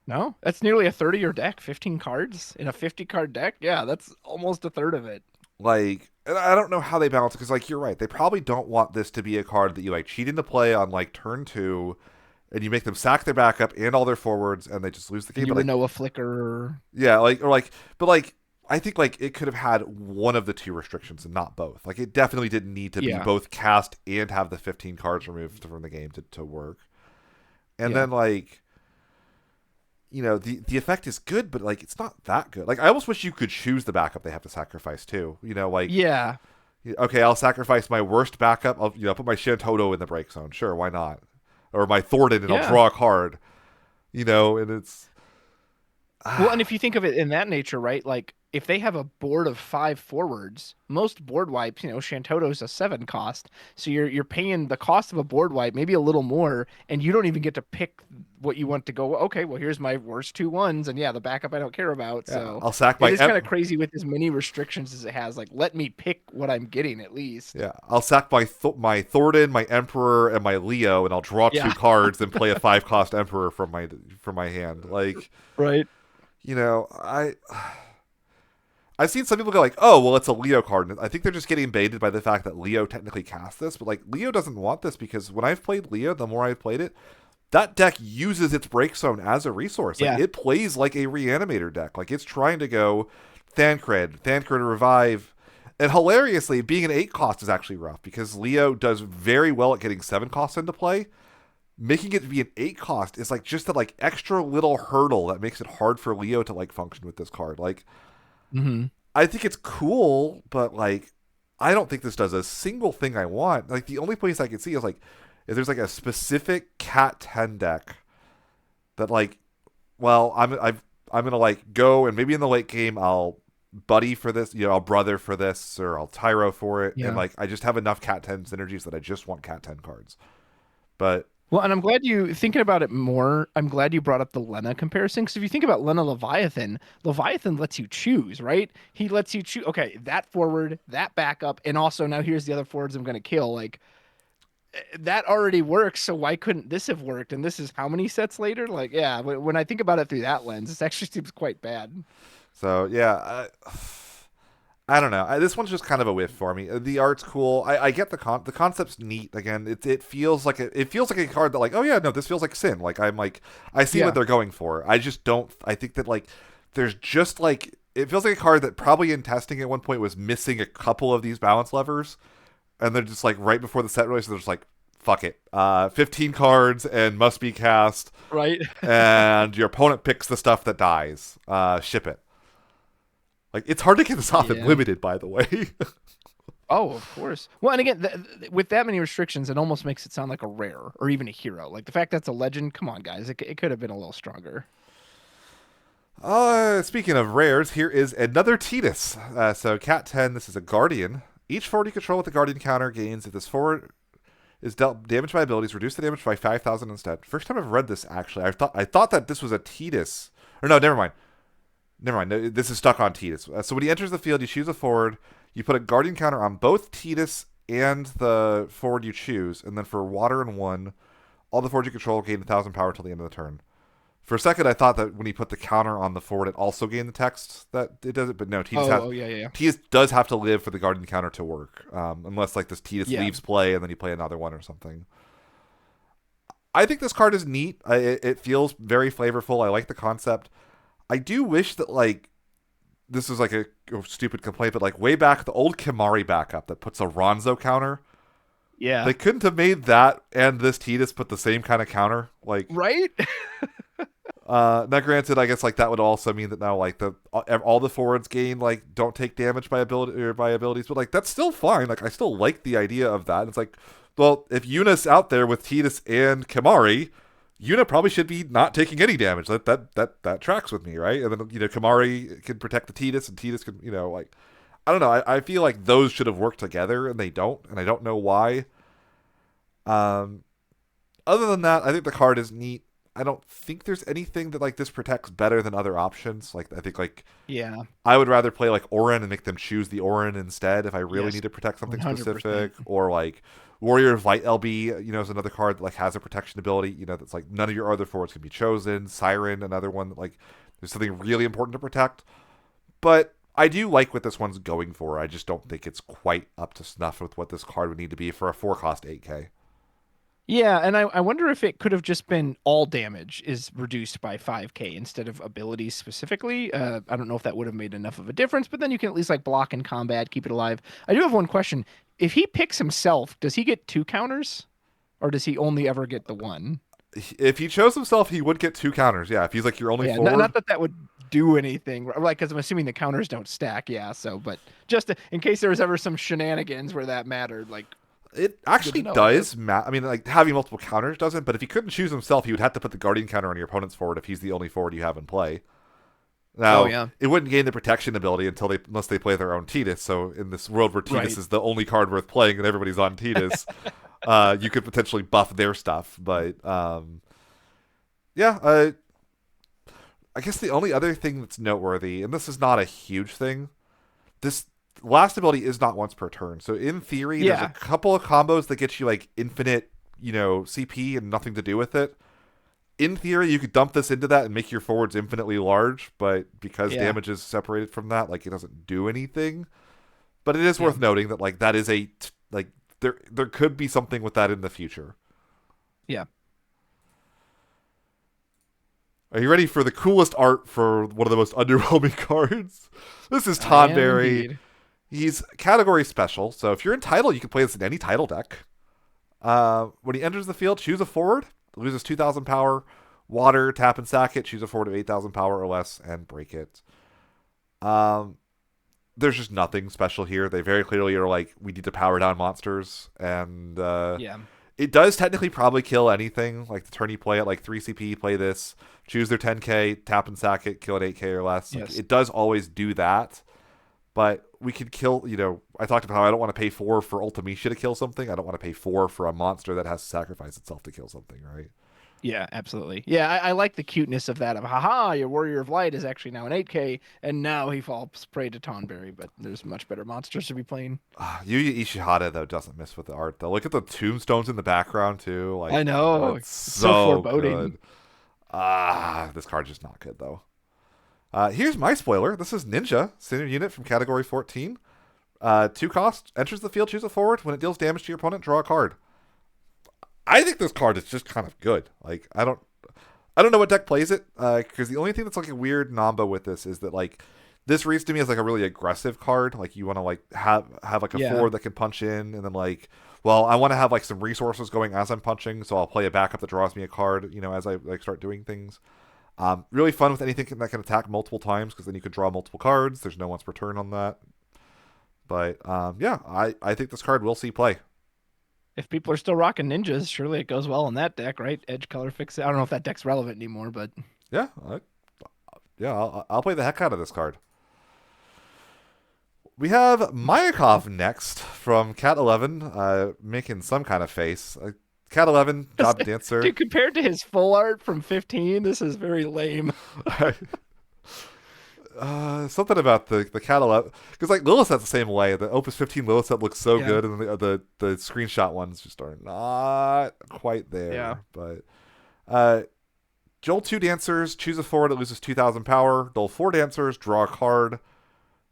No, that's nearly a third of your deck. 15 cards in a 50 card deck. Yeah, that's almost a third of it. Like, and I don't know how they balance it because, like, you're right. They probably don't want this to be a card that you like cheat into play on like turn two, and you make them sack their backup and all their forwards, and they just lose the And game. you But like, Renoa Flicker. yeah, like or like, but like, I think like it could have had one of the two restrictions and not both. Like, it definitely didn't need to be Yeah, both cast and have the 15 cards removed from the game to work. And yeah, then like, the effect is good, but like it's not that good. Like, I almost wish you could choose the backup they have to sacrifice too. Like, yeah, okay, I'll sacrifice my worst backup. I'll put my Shantoto in the break zone. Sure, why not? Or my Thornton, and I'll yeah. draw a card. And it's Well, and if you think of it in that nature, right? Like if they have a board of 5 forwards, most board wipes, Shantoto's a 7 cost. So you're paying the cost of a board wipe, maybe a little more, and you don't even get to pick what you want to go. Okay, well here's my worst 2 1s, and yeah, the backup I don't care about. yeah. So I'll sack it my is kind of crazy with as many restrictions as it has. Like let me pick what I'm getting at least. yeah. I'll sack my Thornton, my Emperor, and my Leo, and I'll draw two Yeah, cards and play a 5 cost Emperor from my hand. Like, right. I've seen some people go like, "Oh, well, it's a Leo card." And I think they're just getting baited by the fact that Leo technically cast this, but like Leo doesn't want this because when I've played Leo, the more I've played it, that deck uses its break zone as a resource. Like, Yeah. it plays like a reanimator deck. Like, it's trying to go Thancred revive. And hilariously, being an 8 cost is actually rough because Leo does very well at getting 7 costs into play. Making it be an 8 cost is like just that like extra little hurdle that makes it hard for Leo to like function with this card. Like, Hmm. I think it's cool, but like I don't think this does a single thing I want. Like, the only place I can see is like if there's like a specific Cat 10 deck that like, well, I'm gonna like go, and maybe in the late game I'll buddy for this, I'll brother for this, or I'll tyro for it, and Yeah. like I just have enough Cat 10 synergies that I just want Cat 10 cards. But Well, and I'm glad you thinking about it more. I'm glad you brought up the Lena comparison because if you think about Lena Leviathan, Leviathan lets you choose, right? He lets you choose. Okay, that forward, that backup, and also now here's the other forwards I'm going to kill. Like that already works, so why couldn't this have worked? And this is how many sets later? Like, yeah, when I think about it through that lens, this actually seems quite bad. so yeah, I don't know. This one's just kind of a whiff for me. The art's cool. I get the concept's neat. Again, it feels like it feels like a card that like, oh yeah, no, this feels like Sin. Like, I'm like, I see what Yeah. they're going for. I just don't. I think that like there's just like it feels like a card that probably in testing at one point was missing a couple of these balance levers, and they're just like right before the set release, they're just like, fuck it, 15 cards and must be cast, Right. and your opponent picks the stuff that dies. Ship it. Like, it's hard to get this off in Yeah. limited, by the way. Oh, of course. Well, and again, with that many restrictions, it almost makes it sound like a rare or even a hero. Like the fact that's a legend. Come on, guys, it could have been a little stronger. Speaking of rares, here is another Tidus. So Cat 10, this is a Guardian. Each forward you control with the Guardian counter gains. If this forward is dealt damage by abilities, reduce the damage by 5,000 instead. First time I've read this, actually. I thought that this was a Tidus. Or no, never mind. Never mind. No, this is stuck on Tidus. So when he enters the field, you choose a forward. You put a Guardian counter on both Tidus and the forward you choose. And then for water and 1, all the forwards you control gain 1,000 power till the end of the turn. For a second, I thought that when he put the counter on the forward, it also gained the text that it does it, but no. Oh, yeah, yeah, yeah. Tidus does have to live for the Guardian counter to work, unless like this Tidus Yeah. leaves play and then you play another one or something. I think this card is neat. It feels very flavorful. I like the concept. I do wish that like this is like a stupid complaint, but like way back the old Kimari backup that puts a Ronzo counter, Yeah. they couldn't have made that and this Tidus put the same kind of counter. Like, Right? now granted, I guess like that would also mean that now like the all the forwards gain like don't take damage by ability or by abilities, but like that's still fine. Like, I still like the idea of that. It's like, well, if Yuna's out there with Tidus and Kimari, Yuna probably should be not taking any damage. That tracks with me, right? And then Kimari can protect the Tidus, and Tidus can like, I don't know. I feel like those should have worked together, and they don't, and I don't know why. Um, Other than that, I think the card is neat. I don't think there's anything that like this protects better than other options. Like I think like Yeah. I would rather play like Orin and make them choose the Orin instead if I really Yes. need to protect something 100%. specific, or like Warrior of Light LB, is another card that like has a protection ability. That's like none of your other forwards can be chosen. Siren, another one that like there's something really important to protect. But I do like what this one's going for. I just don't think it's quite up to snuff with what this card would need to be for a 4 cost 8K. Yeah, and I wonder if it could have just been all damage is reduced by 5k instead of abilities specifically. I don't know if that would have made enough of a difference, but then you can at least like block in combat, keep it alive. I do have one question. If he picks himself, does he get 2 counters? Or does he only ever get the one? If he chose himself, he would get 2 counters. Yeah, if he's like your only Yeah, forward. not that that would do anything, like because I'm assuming the counters don't stack. Yeah, so but just in case there was ever some shenanigans where that mattered, like It good to actually know, I guess. does. I mean, like having multiple counters doesn't. But if he couldn't choose himself, he would have to put the Guardian counter on your opponent's forward if he's the only forward you have in play. Oh Now, yeah, it wouldn't gain the protection ability unless they play their own Tidus. So in this world where Tidus right. is the only card worth playing and everybody's on Tidus, you could potentially buff their stuff. But yeah, I guess the only other thing that's noteworthy, and this is not a huge thing, this last ability is not once per turn. So in theory, there's a Yeah, couple of combos that get you like infinite, CP and nothing to do with it. In theory, you could dump this into that and make your forwards infinitely large, but because yeah, damage is separated from that, like it doesn't do anything. But it is yeah, worth noting that like that is like there could be something with that in the future. yeah. Are you ready for the coolest art for one of the most underwhelming cards? This is I am Tonberry. indeed. He's category special, so if you're in title, you can play this in any title deck. When he enters the field, choose a forward, loses 2,000 power, water, tap and sack it, choose a forward of 8,000 power or less, and break it. Um, there's just nothing special here. They very clearly are like, we need to power down monsters, and Yeah. it does technically probably kill anything. Like the turn you play at like 3 CP, play this, choose their 10k, tap and sack it, kill it 8k or less. Like, Yes. it does always do that. But we could kill, I talked about how I don't want to pay 4 for Ultimecia to kill something. I don't want to pay 4 for a monster that has to sacrifice itself to kill something, right? Yeah, absolutely. Yeah, I like the cuteness of that. Of haha, your Warrior of Light is actually now an 8k, and now he falls prey to Tonberry. But there's much better monsters to be playing. Yuya Ishihara, though, doesn't miss with the art, though. Look at the tombstones in the background, too. Like, I know. it's It's so so foreboding. good. This card's just not good, though. Here's my spoiler. This is Ninja, senior unit from Category 14. 2 cost, enters the field, choose a forward. When it deals damage to your opponent, draw a card. I think this card is just kind of good. Like, I don't know what deck plays it, because the only thing that's like a weird nombo with this is that like this reads to me as like a really aggressive card. Like you want to like have like a Yeah. forward that can punch in, and then like, well, I want to have like some resources going as I'm punching, so I'll play a backup that draws me a card, as I like start doing things. Really fun with anything that can attack multiple times because then you can draw multiple cards. There's no once per turn on that. But yeah, I think this card will see play. If people are still rocking ninjas, surely it goes well in that deck, right? Edge color fix it. I don't know if that deck's relevant anymore, but Yeah, I'll play the heck out of this card. We have Mayakov next from Cat 11, making some kind of face. Cat 11, Job Dancer. dude, compared to his full art from 15, this is very lame. Something about the Cat 11, because like Lilith's the same way. The Opus 15 Lilith looks so Yeah. good, and the screenshot ones just are not quite there. Yeah. But Joel 2 dancers, choose a forward that loses 2,000 power. Dole 4 dancers, draw a card.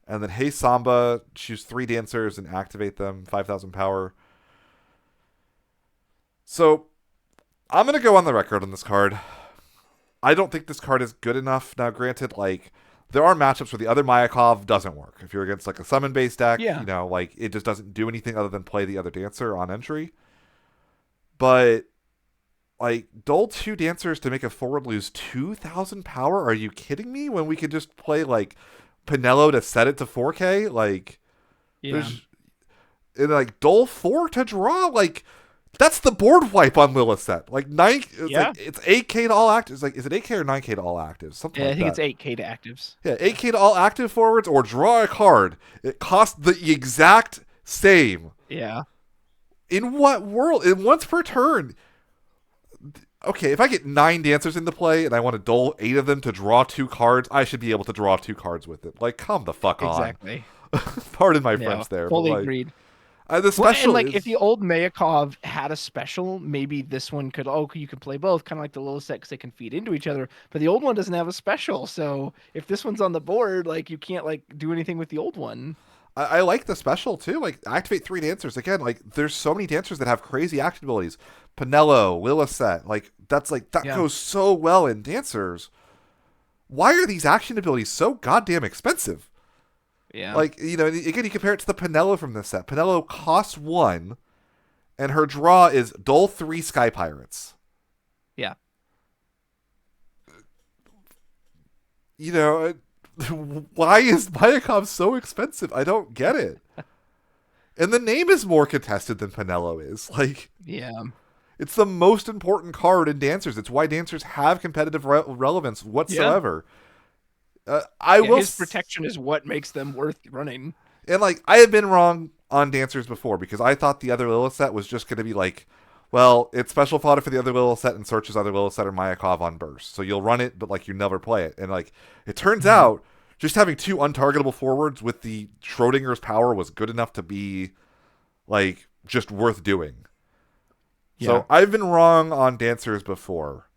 And then Hey Samba, choose 3 dancers and activate them, 5,000 power. So I'm going to go on the record on this card. I don't think this card is good enough. Now, granted, like, there are matchups where the other Mayakov doesn't work. If you're against like a summon based deck, Yeah. like it just doesn't do anything other than play the other dancer on entry. But like Dole 2 dancers to make a forward lose 2,000 power? Are you kidding me? When we could just play like Pinello to set it to 4K? Like, Yeah. and like Dole 4 to draw? Like, that's the board wipe on Lilith. Like 9, Yeah. like it's 8K to all actives. Like, is it 8K or 9K to all actives? Something Yeah, I like think that. it's 8k to actives. Yeah, 8K to all active forwards or draw a card. It costs the exact same. Yeah. In what world? In once per turn. okay, if I get 9 dancers into play and I want to dole 8 of them to draw 2 cards, I should be able to draw 2 cards with it. Like, come the fuck on. Exactly. Pardon my Yeah, French there, but fully like, agreed. the Well, and special like if the is. old Mayakov had a special, maybe this one could. Oh, you could play both, kind of like the little set, because they can feed into each other. But the old one doesn't have a special, so if this one's on the board, like you can't like do anything with the old one. I like the special too. Like, activate 3 dancers. Again, like, there's so many dancers that have crazy action abilities. Pinello, Lillicet, like, that Yeah, goes so well in dancers. Why are these action abilities so goddamn expensive? yeah, Like, again, you compare it to the Pinello from this set. Pinello costs 1, and her draw is Dole 3 Sky Pirates. yeah. You know, why is Mayakov so expensive? I don't get it. And the name is more contested than Pinello is. Like, Yeah. it's the most important card in Dancers. It's why Dancers have competitive relevance Yeah. whatsoever. I Yeah, will, his protection is what makes them worth running. and like, I have been wrong on Dancers before because I thought the other Lilith set was just going to be like, well, it's special fodder for the other Lilith set and searches other Lilith set or Mayakov on burst. So you'll run it, but like you never play it. And like, it turns Mhm. out just having 2 untargetable forwards with the Schrodinger's power was good enough to be like just worth doing. Yeah. So I've been wrong on Dancers before.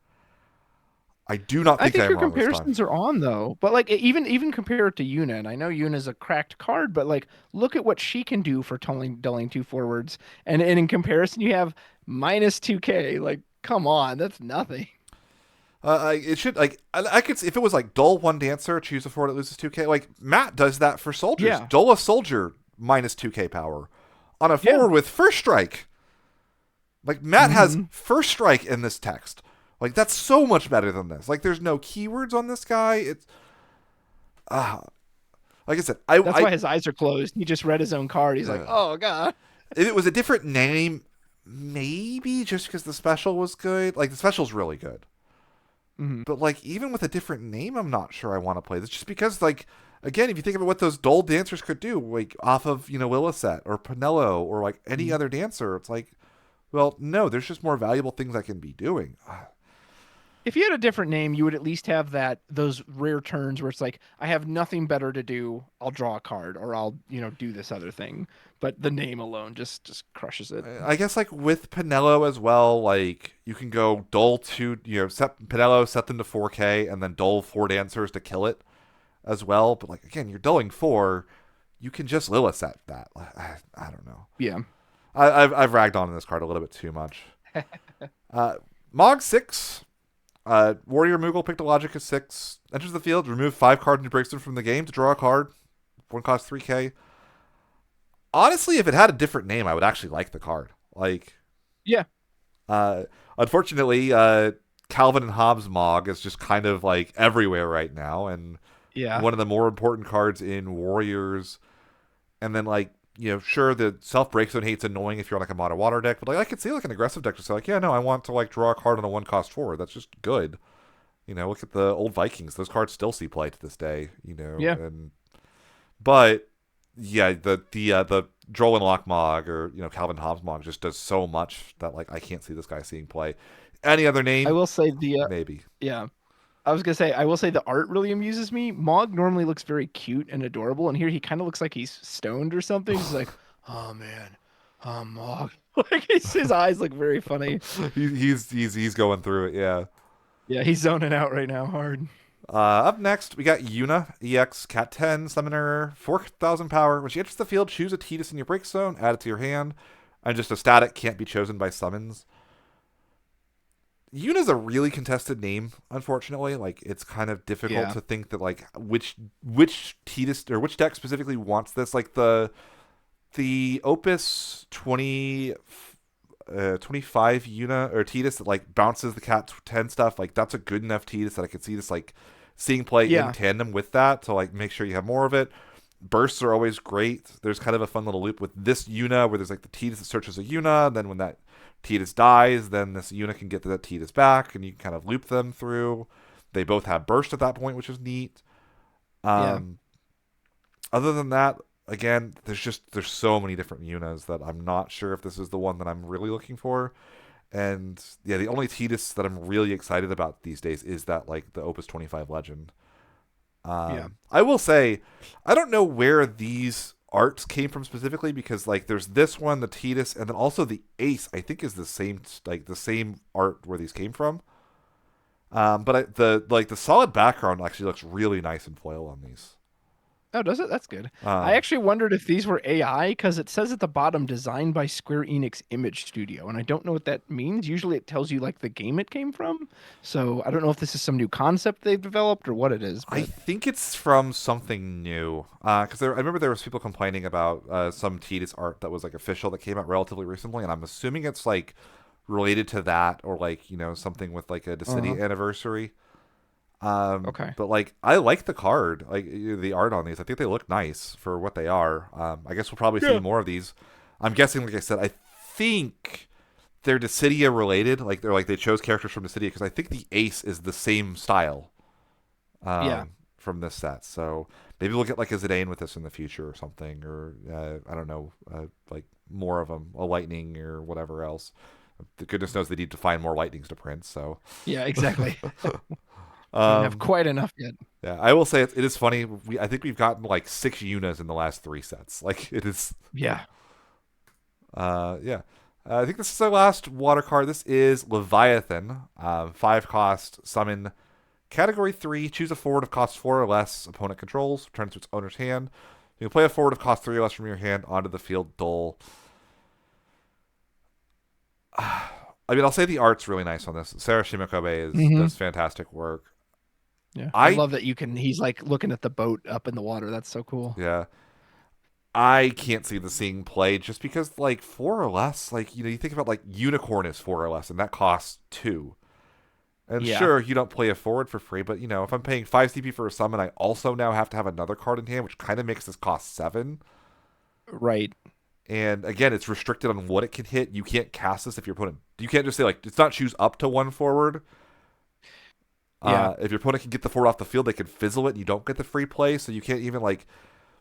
I do not I think think I'm your wrong this time. comparisons are on though. But like even compare it to Yuna, and I know Yuna's a cracked card, but like look at what she can do for dulling 2 forwards. And in comparison you have minus 2K. Like, come on, that's nothing. It should like I could if it was like dull 1 dancer, choose a forward that loses 2K. Like Matt does that for soldiers. Yeah. Dull a soldier minus 2K power on a Yeah. forward with first strike. Like Matt has Hmm. first strike in this text. Like that's so much better than this. Like there's no keywords on this guy. It's uh, like I said, That's why his eyes are closed. He just read his own card. He's like, uh, "Oh god." if it was a different name, maybe just because the special was good. Like the special's really good. Hmm. But like even with a different name, I'm not sure I want to play this. Just because like again, if you think about what those dull dancers could do, like off of Lillicet or Pinello or like any other dancer, it's like, well, no, there's just more valuable things I can be doing. If you had a different name, you would at least have those rare turns where it's like, I have nothing better to do. I'll draw a card or I'll do this other thing. But the name alone just crushes it. I guess like with Pinello as well, like you can go dull set Pinello, set them to 4K, and then dull 4 dancers to kill it as well. But like again, you're dulling 4, you can just Lillicet that. I don't know. Yeah. I've ragged on this card a little bit too much. Uh, Mog 6. Warrior Moogle picked a logic of 6. Enters the field, remove 5 cards and breaks them from the game to draw a card. One cost 3K. Honestly, if it had a different name, I would actually like the card. Like, Yeah. uh, unfortunately, Calvin and Hobbes Mog is just kind of like everywhere right now, and Yeah. one of the more important cards in Warriors. And then like, sure, the self breakzone hate's annoying if you're on like a mono water deck, but like I could see like an aggressive deck just like, yeah, no, I want to like draw a card on a 1 cost forward. That's just good. Look at the old Vikings; those cards still see play to this day. Yeah. And but yeah, the Droll and Lock Mog or Calvin Hobbes Mog just does so much that like I can't see this guy seeing play. Any other I name? will say Maybe. yeah. I was gonna say I will say the art really amuses me. Mog normally looks very cute and adorable, and here he kind of looks like he's stoned or something. He's like, oh man, Mog. Like his eyes look very funny. He's going through it. Yeah. Yeah, he's zoning out right now hard. Up next, we got Yuna, EX, Cat 10, Summoner, 4,000 power. When she enters the field, choose a Tidus in your break zone, add it to your hand, and just a static can't be chosen by summons. Yuna's a really contested name, unfortunately. Like, it's kind of difficult Yeah. to think that, like, which Tidus, or which deck specifically wants this. Like, the Opus 25 Yuna or Tidus that like bounces the Cat 10 stuff, like that's a good enough Tidus that I could see this like seeing play in Yeah. tandem with that to like make sure you have more of it. Bursts are always great. There's kind of a fun little loop with this Yuna where there's like the Tidus that searches a Yuna, and then when that Tidus dies, then this Yuna can get that Tidus back, and you can kind of loop them through. They both have burst at that point, which is neat. Yeah. Um, Other than that, again, there's so many different Yunas that I'm not sure if this is the one that I'm really looking for. And yeah, the only Tidus that I'm really excited about these days is that like the Opus 25 Legend. Yeah. I will say, I don't know where these arts came from specifically because like there's this one, the Tidus, and then also the Ace. I think is the same like the same art where these came from. But the solid background actually looks really nice in foil on these. Oh, does it? That's good. I Um, actually wondered if these were AI because it says at the bottom designed by Square Enix Image Studio, and I don't know what that means. Usually it tells you like the game it came from. So I don't know if this is some new concept they've developed or what it is, I but think it's from something new. Because I remember there was people complaining about some Tidus art that was like official that came out relatively recently, and I'm assuming it's like related to that or like something with like a uh Dissidia anniversary. okay. But like I like the card, like the art on these. I think they look nice for what they are. I guess we'll probably see Yeah. more of these. I'm guessing, like I said, I think they're Dissidia related. Like they chose characters from Dissidia because I think the Ace is the same style Yeah. from this set. So maybe we'll get like a Zidane with this in the future or something, or I don't know, like more of them, a Lightning or whatever else. The goodness knows they need to find more Lightnings to print. So Yeah, exactly. We don't have um, quite enough yet. yeah, I will say it is funny. I think we've gotten like 6 Yunas in the last 3 sets. Like it is. Yeah. Yeah. I think this is our last water card. This is Leviathan. 5 cost summon. Category 3, choose a forward of cost 4 or less opponent controls, returns to its owner's hand. You can play a forward of cost 3 or less from your hand onto the field dull. I mean, I'll say the art's really nice on this. Sarah Shimakabe hmm does fantastic work. Yeah. I I love that he's like looking at the boat up in the water. That's so cool. yeah, I can't see the seeing play just because like 4 or less, like you think about like Unicorn is 4 or less, and that costs 2. And Yeah. sure, you don't play a forward for free, but if I'm paying 5 CP for a summon, I also now have to have another card in hand, which kind of makes this cost 7. Right. And again, it's restricted on what it can hit. You can't cast this if your opponent. You can't just say like it's not choose up to one forward. Yeah. If your opponent can get the forward off the field, they can fizzle it, and you don't get the free play. So you can't even like.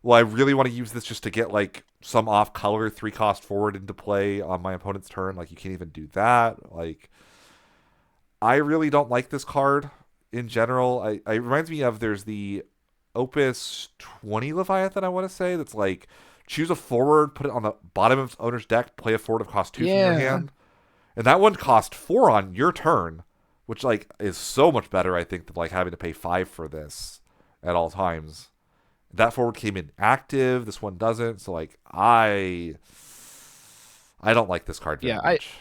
Well, I really want to use this just to get like some off color 3 cost forward into play on my opponent's turn. Like you can't even do that. Like I really don't like this card in general. It reminds me of there's the Opus 20 Leviathan, I want to say, that's like choose a forward, put it on the bottom of its owner's deck, play a forward of cost 2 from your Yeah. hand. And that one cost 4 on your turn, which like is so much better, I think, than like having to pay 5 for this at all times. That forward came in active, this one doesn't, so like I don't like this card very Yeah. I much.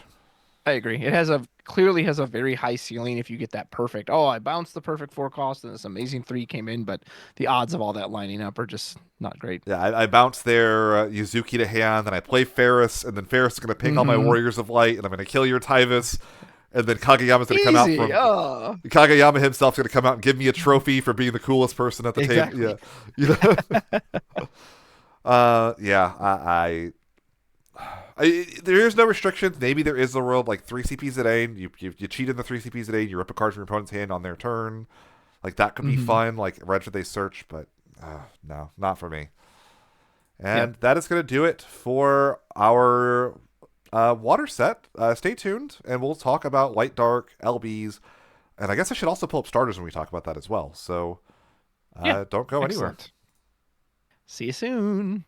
I agree. It has a clearly has a very high ceiling if you get that perfect. Oh, I bounced the perfect 4 cost and this amazing 3 came in, but the odds of all that lining up are just not great. Yeah, I bounce their Yuzuki to hand, then I play Ferris, and then Ferris is going to ping all my hmm Warriors of Light, and I'm going to kill your Tyvus, and then Kageyama's going to come out Easy. from Oh, Kageyama himself's going to come out and give me a trophy for being the coolest person at the table. Yeah, exactly. you know. Yeah, there is no restrictions. Maybe there is a rule like 3 CPs a day. You cheat in the 3 CPs a day. You rip a card from your opponent's hand on their turn. Like that could be hmm fun. Like register they search, but no, not for me. Yep. And that is going to do it for our water set. Stay tuned, and we'll talk about light, dark, LBs, and I guess I should also pull up starters when we talk about that as well. So Yeah. don't go anywhere. Excellent. See you soon.